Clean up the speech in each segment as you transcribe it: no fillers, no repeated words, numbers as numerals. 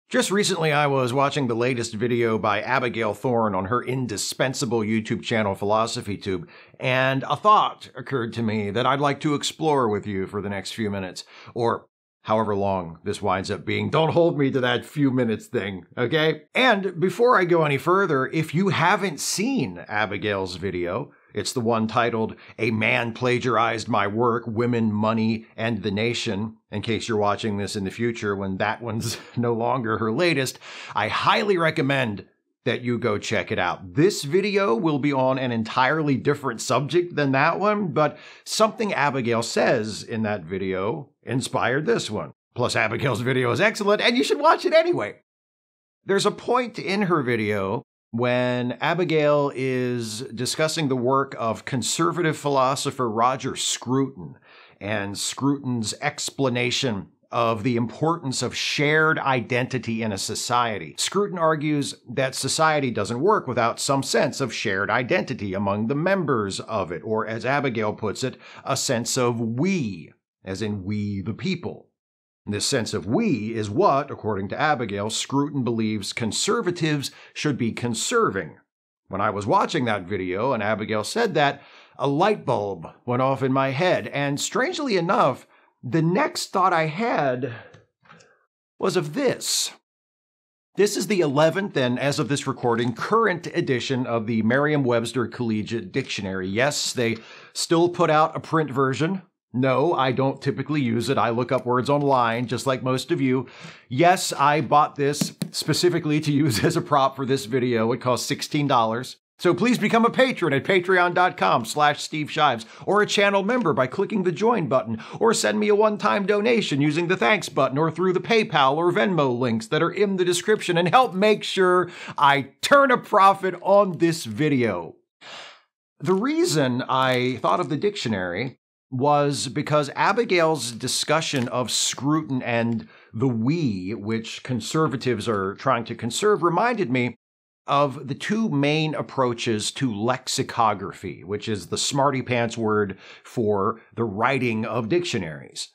Just recently, I was watching the latest video by Abigail Thorne on her indispensable YouTube channel, PhilosophyTube, and a thought occurred to me that I'd like to explore with you for the next few minutes, or however long this winds up being. Don't hold me to that few minutes thing, okay? And before I go any further, if you haven't seen Abigail's video, it's the one titled, "A Man Plagiarized My Work, Women, Money, and the Nation," in case you're watching this in the future when that one's no longer her latest, I highly recommend that you go check it out. This video will be on an entirely different subject than that one, but something Abigail says in that video inspired this one. Plus, Abigail's video is excellent, and you should watch it anyway. There's a point in her video when Abigail is discussing the work of conservative philosopher Roger Scruton and Scruton's explanation of the importance of shared identity in a society. Scruton argues that society doesn't work without some sense of shared identity among the members of it, or as Abigail puts it, a sense of we, as in we the people. This sense of we is what, according to Abigail, Scruton believes conservatives should be conserving. When I was watching that video and Abigail said that, a light bulb went off in my head, and strangely enough, the next thought I had was of this. This is the 11th and, as of this recording, current edition of the Merriam-Webster Collegiate Dictionary. Yes, they still put out a print version. No, I don't typically use it. I look up words online, just like most of you. Yes, I bought this specifically to use as a prop for this video. It cost $16. So please become a patron at patreon.com/Steve Shives, or a channel member by clicking the join button, or send me a one-time donation using the thanks button or through the PayPal or Venmo links that are in the description, and help make sure I turn a profit on this video. The reason I thought of the dictionary was because Abigail's discussion of Scruton and the we, which conservatives are trying to conserve, reminded me of the two main approaches to lexicography, which is the smarty-pants word for the writing of dictionaries.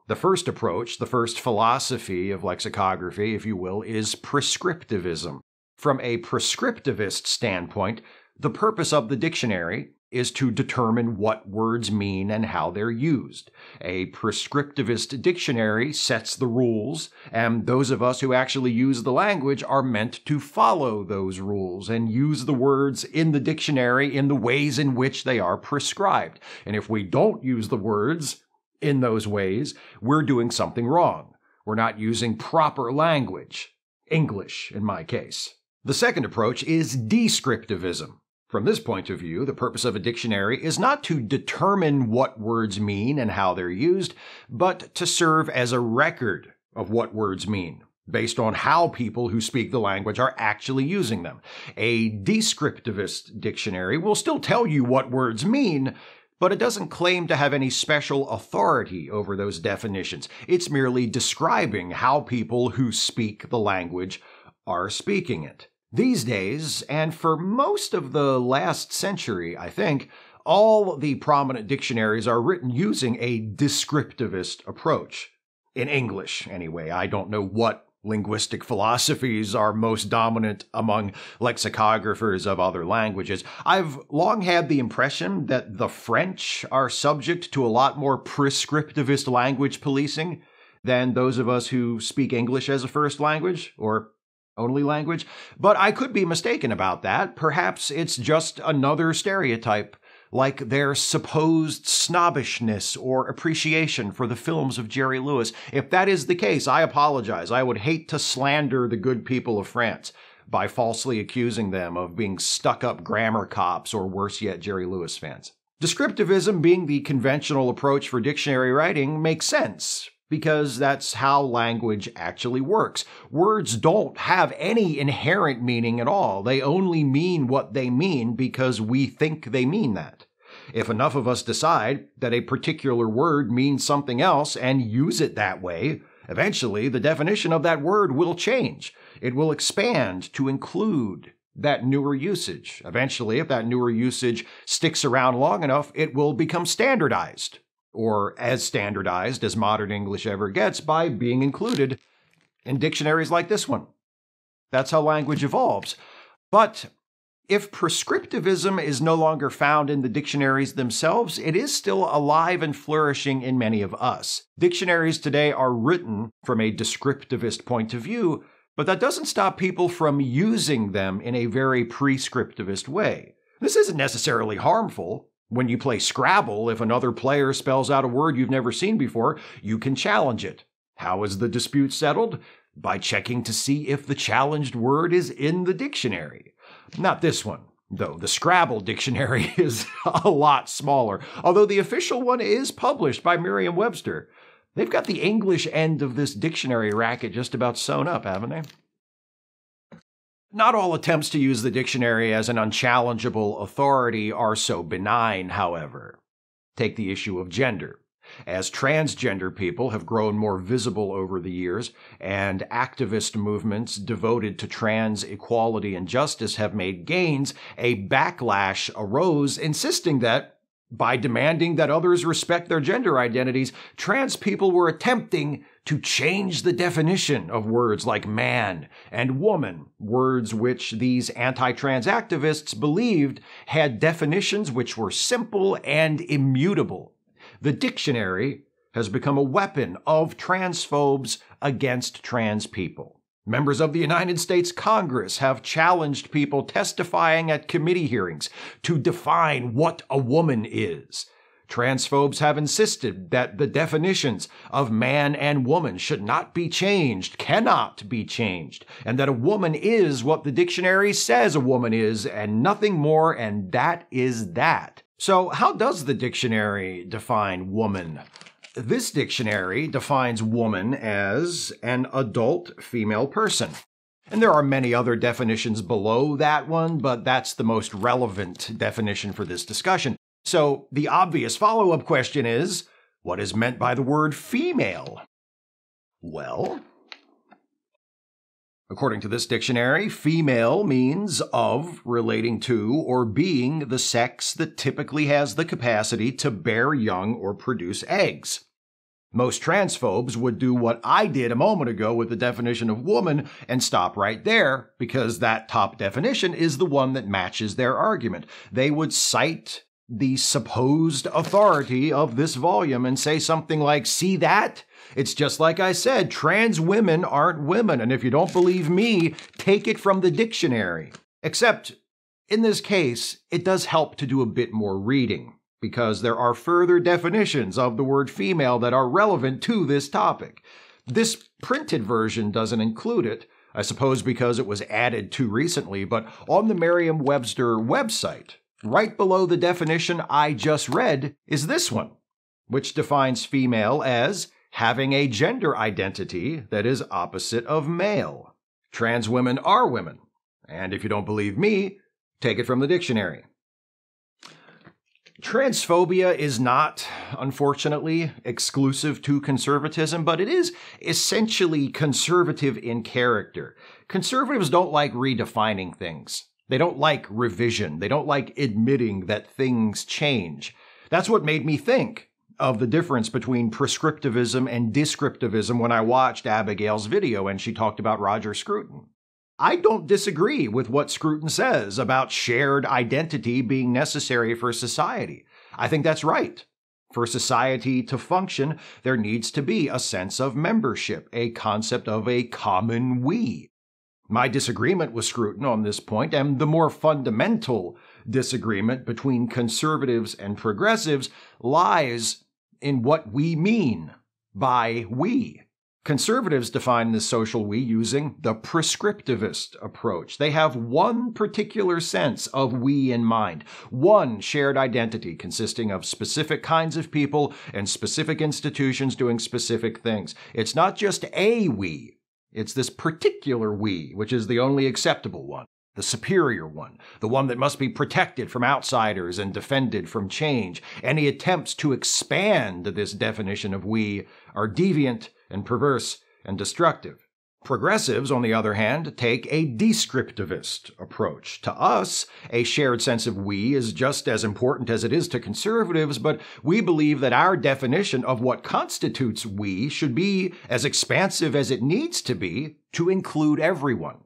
The first approach, the first philosophy of lexicography, if you will, is prescriptivism. From a prescriptivist standpoint, the purpose of the dictionary is to determine what words mean and how they're used. A prescriptivist dictionary sets the rules, and those of us who actually use the language are meant to follow those rules and use the words in the dictionary in the ways in which they are prescribed. And if we don't use the words in those ways, we're doing something wrong. We're not using proper language. English, in my case. The second approach is descriptivism. From this point of view, the purpose of a dictionary is not to determine what words mean and how they're used, but to serve as a record of what words mean, based on how people who speak the language are actually using them. A descriptivist dictionary will still tell you what words mean, but it doesn't claim to have any special authority over those definitions. It's merely describing how people who speak the language are speaking it. These days, and for most of the last century, I think, all the prominent dictionaries are written using a descriptivist approach. In English, anyway. I don't know what linguistic philosophies are most dominant among lexicographers of other languages. I've long had the impression that the French are subject to a lot more prescriptivist language policing than those of us who speak English as a first language, or only language, but I could be mistaken about that. Perhaps it's just another stereotype, like their supposed snobbishness or appreciation for the films of Jerry Lewis. If that is the case, I apologize. I would hate to slander the good people of France by falsely accusing them of being stuck-up grammar cops or, worse yet, Jerry Lewis fans. Descriptivism, being the conventional approach for dictionary writing, makes sense, because that's how language actually works. Words don't have any inherent meaning at all. They only mean what they mean because we think they mean that. If enough of us decide that a particular word means something else and use it that way, eventually the definition of that word will change. It will expand to include that newer usage. Eventually, if that newer usage sticks around long enough, it will become standardized, or as standardized as modern English ever gets, by being included in dictionaries like this one. That's how language evolves. But if prescriptivism is no longer found in the dictionaries themselves, it is still alive and flourishing in many of us. Dictionaries today are written from a descriptivist point of view, but that doesn't stop people from using them in a very prescriptivist way. This isn't necessarily harmful. When you play Scrabble, if another player spells out a word you've never seen before, you can challenge it. How is the dispute settled? By checking to see if the challenged word is in the dictionary. Not this one, though. The Scrabble dictionary is a lot smaller, although the official one is published by Merriam-Webster. They've got the English end of this dictionary racket just about sewn up, haven't they? Not all attempts to use the dictionary as an unchallengeable authority are so benign, however. Take the issue of gender. As transgender people have grown more visible over the years, and activist movements devoted to trans equality and justice have made gains, a backlash arose insisting that, by demanding that others respect their gender identities, trans people were attempting to change the definition of words like man and woman, words which these anti-trans activists believed had definitions which were simple and immutable. The dictionary has become a weapon of transphobes against trans people. Members of the United States Congress have challenged people testifying at committee hearings to define what a woman is. Transphobes have insisted that the definitions of man and woman should not be changed, cannot be changed, and that a woman is what the dictionary says a woman is, and nothing more, and that is that. So how does the dictionary define woman? This dictionary defines woman as an adult female person. And there are many other definitions below that one, but that's the most relevant definition for this discussion. So the obvious follow-up question is, what is meant by the word female? Well, according to this dictionary, female means of, relating to, or being the sex that typically has the capacity to bear young or produce eggs. Most transphobes would do what I did a moment ago with the definition of woman and stop right there, because that top definition is the one that matches their argument. They would cite the supposed authority of this volume and say something like, see that? It's just like I said, trans women aren't women, and if you don't believe me, take it from the dictionary. Except, in this case, it does help to do a bit more reading, because there are further definitions of the word female that are relevant to this topic. This printed version doesn't include it, I suppose because it was added too recently, but on the Merriam-Webster website, right below the definition I just read, is this one, which defines female as having a gender identity that is opposite of male. Trans women are women, and if you don't believe me, take it from the dictionary. Transphobia is not, unfortunately, exclusive to conservatism, but it is essentially conservative in character. Conservatives don't like redefining things. They don't like revision. They don't like admitting that things change. That's what made me think of the difference between prescriptivism and descriptivism when I watched Abigail's video and she talked about Roger Scruton. I don't disagree with what Scruton says about shared identity being necessary for society. I think that's right. For society to function, there needs to be a sense of membership, a concept of a common we. My disagreement with Scruton on this point, and the more fundamental disagreement between conservatives and progressives, lies in what we mean by we. Conservatives define the social we using the prescriptivist approach. They have one particular sense of we in mind, one shared identity consisting of specific kinds of people and specific institutions doing specific things. It's not just a we, it's this particular we, which is the only acceptable one, the superior one, the one that must be protected from outsiders and defended from change. Any attempts to expand this definition of we are deviant and perverse and destructive. Progressives, on the other hand, take a descriptivist approach. To us, a shared sense of we is just as important as it is to conservatives, but we believe that our definition of what constitutes we should be as expansive as it needs to be to include everyone.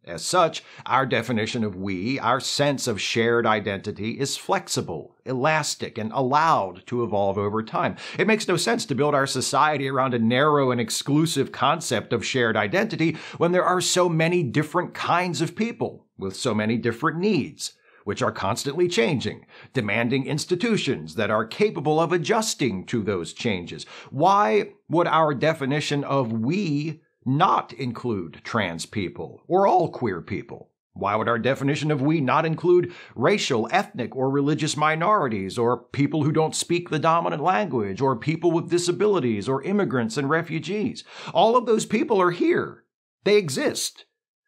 As such, our definition of we, our sense of shared identity, is flexible, elastic, and allowed to evolve over time. It makes no sense to build our society around a narrow and exclusive concept of shared identity when there are so many different kinds of people with so many different needs, which are constantly changing, demanding institutions that are capable of adjusting to those changes. Why would our definition of we not include trans people or all queer people? Why would our definition of we not include racial, ethnic, or religious minorities, or people who don't speak the dominant language, or people with disabilities, or immigrants and refugees? All of those people are here. They exist.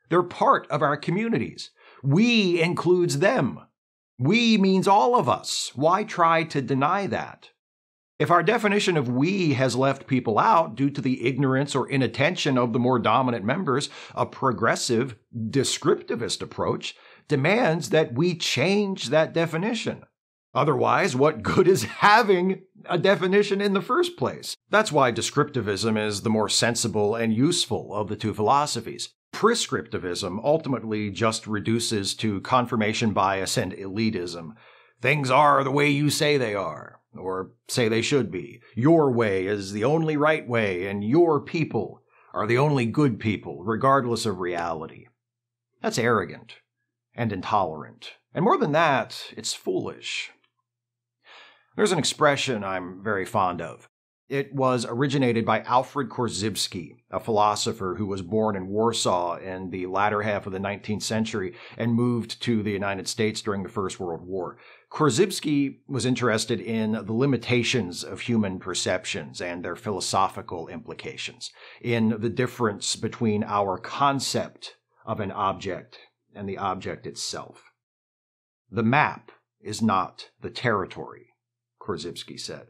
They're part of our communities. We includes them. We means all of us. Why try to deny that? If our definition of we has left people out due to the ignorance or inattention of the more dominant members, a progressive, descriptivist approach demands that we change that definition. Otherwise, what good is having a definition in the first place? That's why descriptivism is the more sensible and useful of the two philosophies. Prescriptivism ultimately just reduces to confirmation bias and elitism. Things are the way you say they are, or say they should be. Your way is the only right way, and your people are the only good people, regardless of reality. That's arrogant and intolerant. And more than that, it's foolish. There's an expression I'm very fond of. It was originated by Alfred Korzybski, a philosopher who was born in Warsaw in the latter half of the 19th century and moved to the United States during the First World War. Korzybski was interested in the limitations of human perceptions and their philosophical implications, in the difference between our concept of an object and the object itself. The map is not the territory, Korzybski said.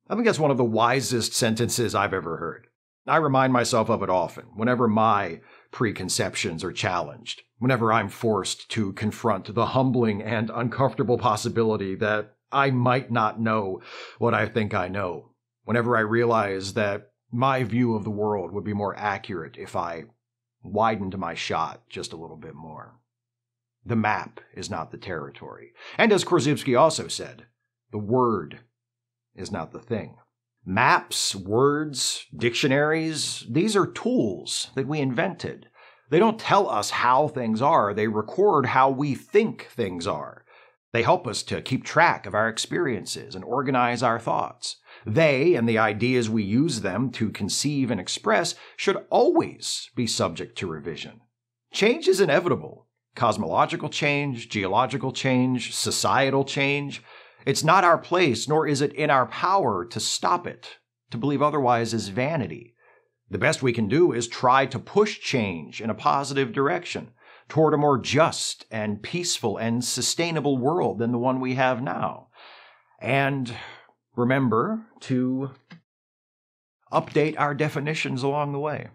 I think that's one of the wisest sentences I've ever heard. I remind myself of it often, whenever my preconceptions are challenged, whenever I'm forced to confront the humbling and uncomfortable possibility that I might not know what I think I know, whenever I realize that my view of the world would be more accurate if I widened my shot just a little bit more. The map is not the territory. And as Korzybski also said, the word is not the thing. Maps, words, dictionaries, these are tools that we invented. They don't tell us how things are, they record how we think things are. They help us to keep track of our experiences and organize our thoughts. They, and the ideas we use them to conceive and express, should always be subject to revision. Change is inevitable. Cosmological change, geological change, societal change. It's not our place, nor is it in our power to stop it. To believe otherwise is vanity. The best we can do is try to push change in a positive direction, toward a more just and peaceful and sustainable world than the one we have now. And remember to update our definitions along the way.